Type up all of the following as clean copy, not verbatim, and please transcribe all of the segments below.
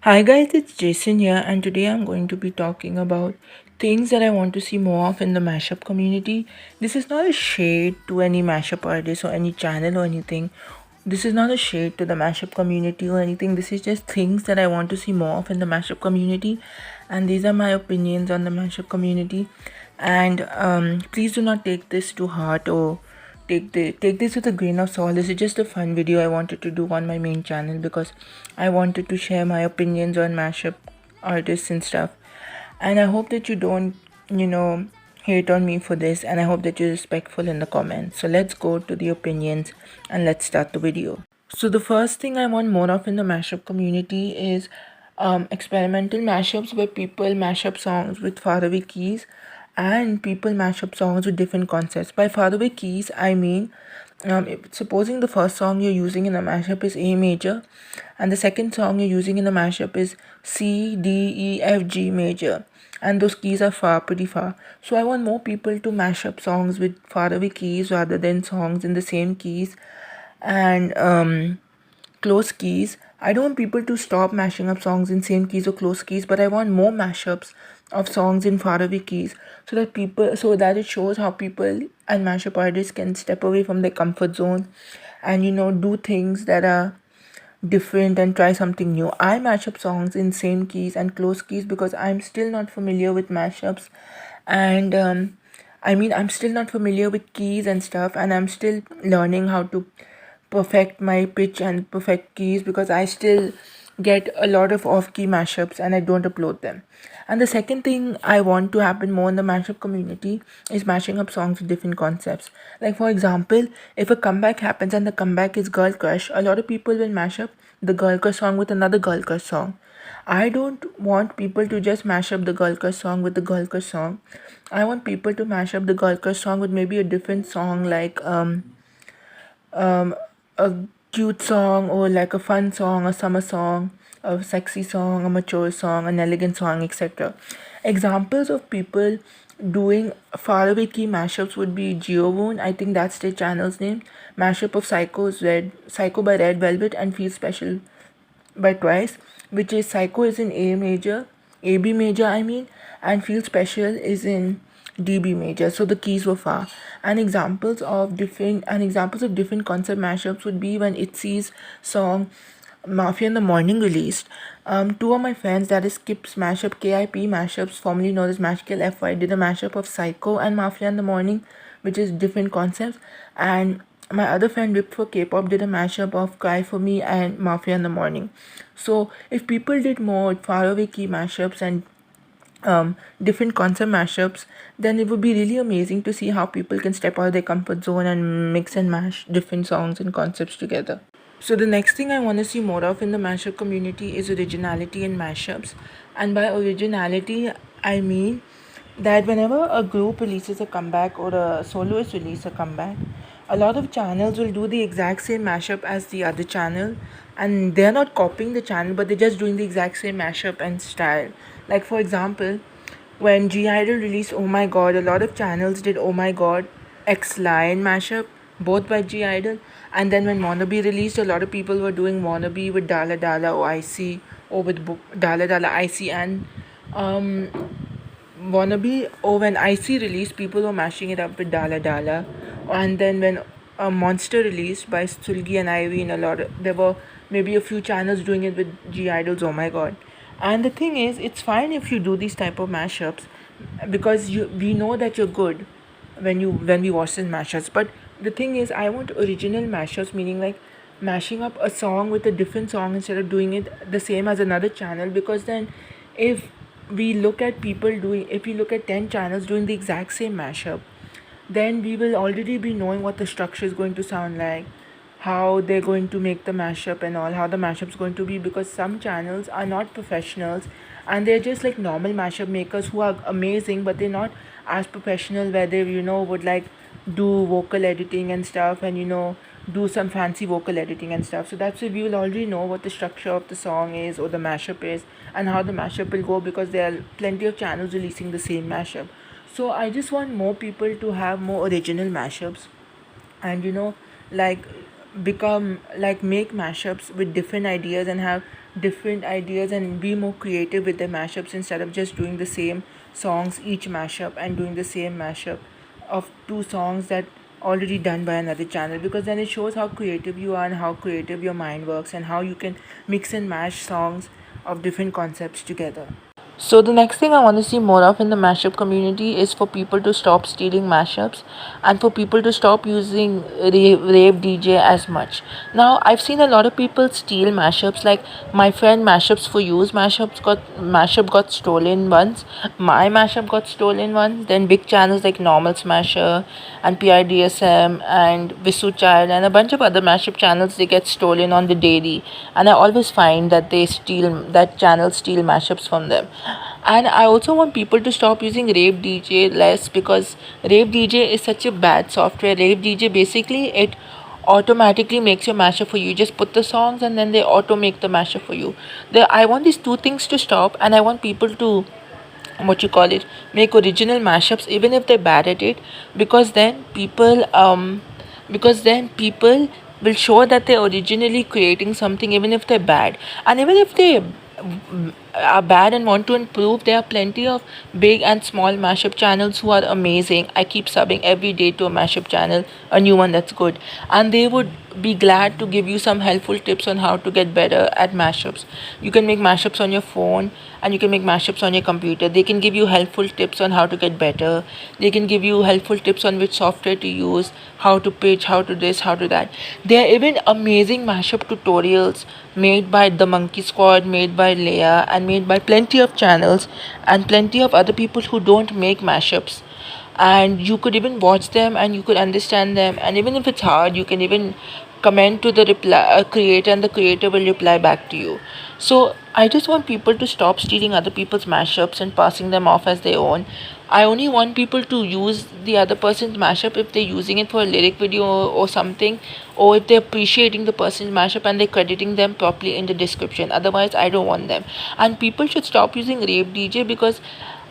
Hi guys, it's Jason here, and today I'm going to be talking about things that I want to see more of in the mashup community. This is not a shade to any mashup artist or any channel or anything. This is not a shade to the mashup community or anything. This is just things that I want to see more of in the mashup community, and these are my opinions on the mashup community. And please do not take this to heart or take this with a grain of salt. This is just a fun video I wanted to do on my main channel because I wanted to share my opinions on mashup artists and stuff. And I hope that you don't, hate on me for this, and I hope that you're respectful in the comments. So let's go to the opinions and let's start the video. So the first thing I want more of in the mashup community is experimental mashups where people mash up songs with faraway keys and people mash up songs with different concepts. By faraway keys, I mean supposing the first song you're using in a mashup is A major and the second song you're using in a mashup is C, D, E, F, G major, and those keys are pretty far. So I want more people to mash up songs with faraway keys rather than songs in the same keys and close keys. I don't want people to stop mashing up songs in same keys or close keys, but I want more mashups of songs in faraway keys so that it shows how people and mashup artists can step away from their comfort zone and do things that are different and try something new. I mash up songs in same keys and close keys because I'm still not familiar with mashups and I'm still not familiar with keys and stuff, and I'm still learning how to perfect my pitch and perfect keys because I still get a lot of off-key mashups and I don't upload them. And the second thing I want to happen more in the mashup community is mashing up songs with different concepts. Like for example, if a comeback happens and the comeback is Girl Crush, a lot of people will mash up the Girl Crush song with another Girl Crush song. I don't want people to just mash up the Girl Crush song with the Girl Crush song. I want people to mash up the Girl Crush song with maybe a different song like um, a cute song or like a fun song, a summer song, a sexy song, a mature song, an elegant song, etc. Examples of people doing faraway key mashups would be Geowoon, I think that's their channel's name, mashup of Psycho by Red Velvet and Feel Special by Twice, which is Psycho is in A major, AB major and Feel Special is in DB major. So the keys were far. And examples of different concept mashups would be when ITZY's song Mafia in the Morning released. Two of my friends, that is Kip's mashup, KIP mashups, formerly known as Mashkill FY, did a mashup of Psycho and Mafia in the Morning, which is different concepts. And my other friend Whip for K-pop did a mashup of Cry for Me and Mafia in the Morning. So if people did more faraway key mashups and different concept mashups, then it would be really amazing to see how people can step out of their comfort zone and mix and mash different songs and concepts together. So the next thing I want to see more of in the mashup community is originality in mashups. And by originality, I mean that whenever a group releases a comeback or a soloist releases a comeback, a lot of channels will do the exact same mashup as the other channel, and they're not copying the channel but they're just doing the exact same mashup and style. Like for example, when G Idol released Oh My God, a lot of channels did Oh My God X Lion mashup, both by G Idol. And then when Wannabe released, a lot of people were doing Wannabe with Dala Dala or IC, or with Dala Dala IC and um Wannabe, or when IC released, people were mashing it up with Dala Dala. And then when Monster released by Sulgi and Ivy, and there were maybe a few channels doing it with G Idols. Oh my god! And the thing is, it's fine if you do these type of mashups because we know that you're good when we watch these mashups. But the thing is, I want original mashups, meaning like mashing up a song with a different song instead of doing it the same as another channel, because then if if we look at 10 channels doing the exact same mashup, then we will already be knowing what the structure is going to sound like, how they're going to make the mashup and all, how the mashup's going to be, because some channels are not professionals and they're just like normal mashup makers who are amazing, but they're not as professional, where they would like do vocal editing and stuff, and do some fancy vocal editing and stuff. So that's why we will already know what the structure of the song is or the mashup is and how the mashup will go, because there are plenty of channels releasing the same mashup. So I just want more people to have more original mashups and like become like make mashups with different ideas and have different ideas and be more creative with their mashups instead of just doing the same songs each mashup and doing the same mashup of two songs that already done by another channel, because then it shows how creative you are and how creative your mind works and how you can mix and match songs of different concepts together. So the next thing I want to see more of in the mashup community is for people to stop stealing mashups and for people to stop using rave DJ as much. Now I've seen a lot of people steal mashups. Like my friend Mashups for Use mashup got stolen once. My mashup got stolen once. Then big channels like Normal Smasher and PIDSM and Visu Child and a bunch of other mashup channels, they get stolen on the daily, and I always find that channels steal mashups from them. And I also want people to stop using Rave DJ less, because Rave DJ is such a bad software. Rave DJ basically it automatically makes your mashup for you. You just put the songs and then they auto make the mashup for you. I want these two things to stop, and I want people to what you call it make original mashups even if they're bad at it, because then people will show that they're originally creating something even if they're bad. And even if they are bad and want to improve, there are plenty of big and small mashup channels who are amazing. I keep subbing every day to a mashup channel, a new one that's good, and they would be glad to give you some helpful tips on how to get better at mashups. You can make mashups on your phone and you can make mashups on your computer. They can give you helpful tips on how to get better. They can give you helpful tips on which software to use, how to pitch, how to this, how to that. There are even amazing mashup tutorials made by the Monkey Squad, made by Leia, and made by plenty of channels and plenty of other people who don't make mashups. And you could even watch them and you could understand them, and even if it's hard, you can even comment to the creator, and the creator will reply back to you. So I just want people to stop stealing other people's mashups and passing them off as their own. I only want people to use the other person's mashup if they're using it for a lyric video or something, or if they're appreciating the person's mashup and they're crediting them properly in the description. Otherwise, I don't want them. And people should stop using Rave DJ, because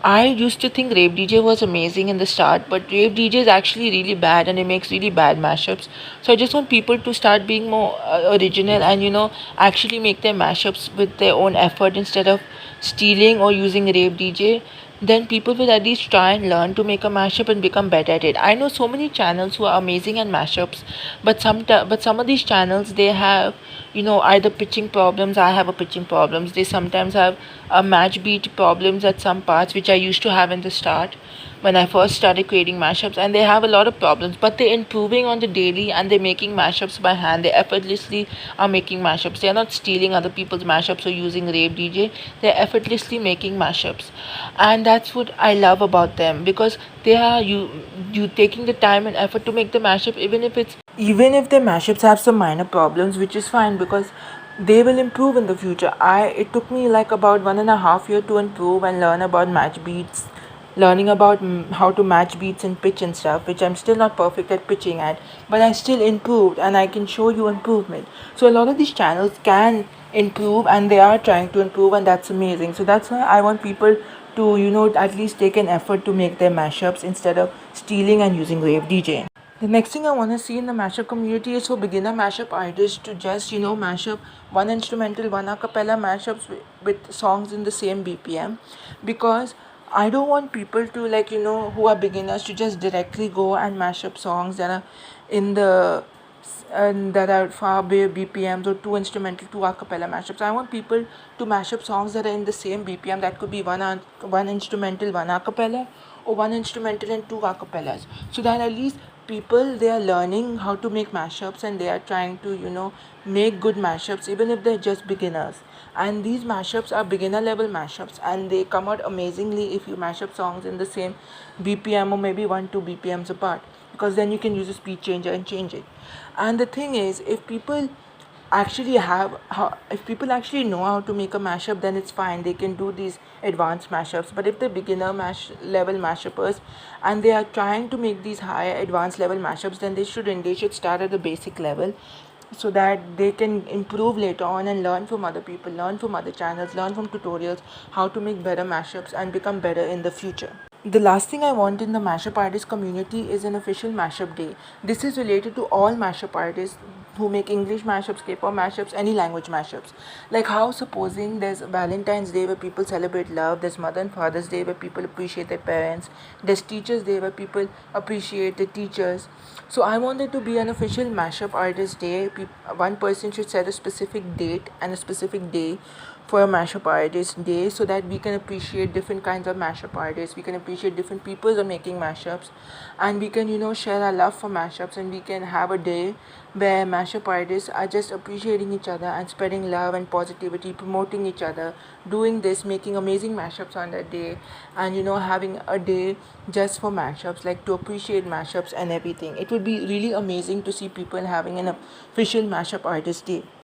I used to think Rave DJ was amazing in the start, but Rave DJ is actually really bad and it makes really bad mashups. So I just want people to start being more original and actually make their mashups with their own effort instead of stealing or using Rave DJ. Then people will at least try and learn to make a mashup and become better at it. I know so many channels who are amazing at mashups, but some of these channels, they have either pitching problems. I have a pitching problems. They sometimes have a match beat problems at some parts, which I used to have in the start when I first started creating mashups, and they have a lot of problems, but they're improving on the daily and they're making mashups by hand. They effortlessly are making mashups. They're not stealing other people's mashups or using Rave DJ. They're effortlessly making mashups, and that's what I love about them, because they are you taking the time and effort to make the mashup, even if their mashups have some minor problems, which is fine, because they will improve in the future. It took me like about 1.5 years to improve and learn about match beats, learning about how to match beats and pitch and stuff, which I'm still not perfect at pitching at, but I still improved and I can show you improvement. So a lot of these channels can improve and they are trying to improve, and that's amazing. So that's why I want people to at least take an effort to make their mashups instead of stealing and using Rave DJ. The next thing I want to see in the mashup community is for beginner mashup artists to just mash up one instrumental, one a cappella mashups with songs in the same BPM, because I don't want people to who are beginners to just directly go and mash up songs that are in the and that are far bigger BPMs, or two instrumental, two a cappella mashups. I want people to mash up songs that are in the same BPM. That could be one instrumental, one a cappella, or one instrumental and two a cappellas. So that at least people, they are learning how to make mashups and they are trying to make good mashups, even if they're just beginners. And these mashups are beginner level mashups, and they come out amazingly if you mash up songs in the same BPM or maybe 1-2 BPMs apart, because then you can use a speed changer and change it. And the thing is, if people actually know how to make a mashup, then it's fine, they can do these advanced mashups. But if they're beginner level mashuppers and they are trying to make these higher advanced level mashups, then they should start at the basic level, so that they can improve later on and learn from other people, learn from other channels, learn from tutorials how to make better mashups and become better in the future. The last thing I want in the mashup artist community is an official mashup day. This is related to all mashup artists who make English mashups, K-pop mashups, any language mashups. Like how supposing there's Valentine's Day where people celebrate love, there's Mother and Father's Day where people appreciate their parents, there's Teachers Day where people appreciate the teachers. So I wanted to be an official mashup artist day. One person should set a specific date and a specific day for a mashup artist day, so that we can appreciate different kinds of mashup artists, we can appreciate different people who are making mashups, and we can share our love for mashups, and we can have a day where mashup artists are just appreciating each other and spreading love and positivity, promoting each other, doing this, making amazing mashups on that day, and having a day just for mashups, like to appreciate mashups and everything. It would be really amazing to see people having an official mashup artist day.